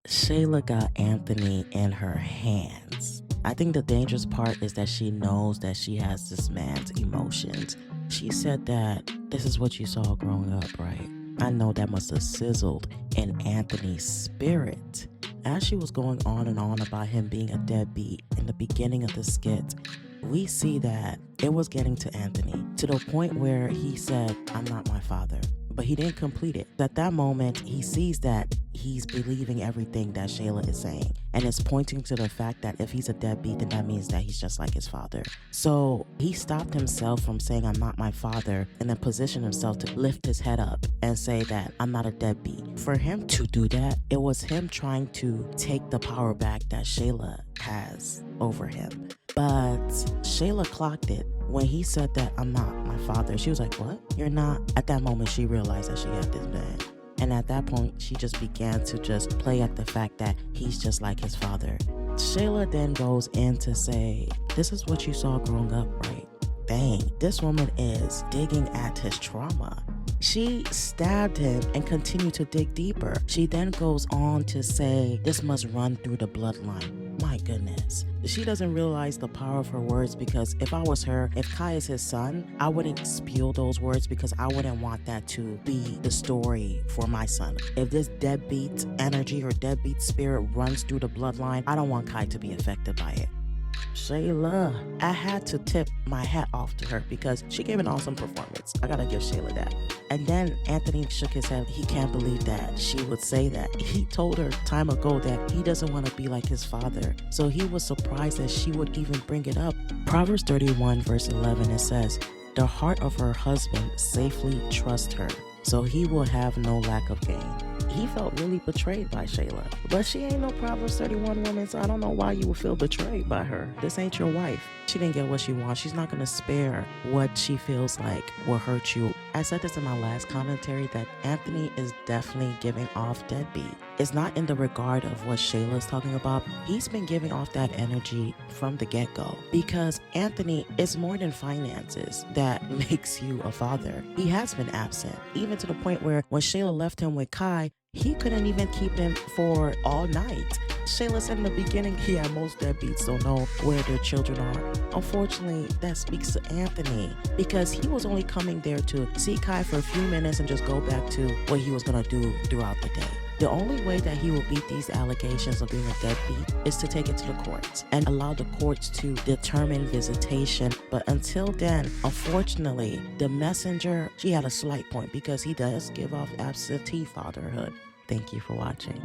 Shayla got Anthony in her hands. I think the dangerous part is that she knows that she has this man's emotions. She said that this is what you saw growing up, right? I know that must have sizzled in Anthony's spirit. As she was going on and on about him being a deadbeat in the beginning of the skit, we see that it was getting to Anthony to the point where he said, "I'm not my father." But he didn't complete it. At that moment, he sees that he's believing everything that Shayla is saying. And it's pointing to the fact that if he's a deadbeat, then that means that he's just like his father. So he stopped himself from saying, "I'm not my father," and then positioned himself to lift his head up and say that I'm not a deadbeat. For him to do that, it was him trying to take the power back that Shayla has over him. But Shayla clocked it. When he said that "I'm not my father," she was like, "What? You're not?" At that moment, she realized that she had this man. And at that point, she just began to just play at the fact that he's just like his father. Shayla then goes in to say, "This is what you saw growing up, right?" Bang, this woman is digging at his trauma. She stabbed him and continued to dig deeper. She then goes on to say, "This must run through the bloodline." My goodness. She doesn't realize the power of her words, because if I was her, if Kai is his son, I wouldn't spew those words because I wouldn't want that to be the story for my son. If this deadbeat energy or deadbeat spirit runs through the bloodline, I don't want Kai to be affected by it. Shayla, I had to tip my hat off to her because she gave an awesome performance. I gotta give Shayla that. And then Anthony shook his head. He can't believe that she would say that. He told her time ago that he doesn't want to be like his father. So he was surprised that she would even bring it up. Proverbs 31 verse 11, it says, "The heart of her husband safely trusts her, so he will have no lack of gain." He felt really betrayed by Shayla. But she ain't no Proverbs 31 woman, so I don't know why you would feel betrayed by her. This ain't your wife. She didn't get what she wants. She's not going to spare what she feels like will hurt you. I said this in my last commentary that Anthony is definitely giving off deadbeat. It's not in the regard of what Shayla is talking about. He's been giving off that energy from the get-go, because Anthony is more than finances that makes you a father. He has been absent, even to the point where when Shayla left him with Kai, he couldn't even keep him for all night. Shayla said in the beginning he had most deadbeats don't know where their children are. Unfortunately, that speaks to Anthony, because he was only coming there to see Kai for a few minutes and just go back to what he was going to do throughout the day. The only way that he will beat these allegations of being a deadbeat is to take it to the courts and allow the courts to determine visitation. But until then, unfortunately, the messenger, she had a slight point because he does give off absentee fatherhood. Thank you for watching.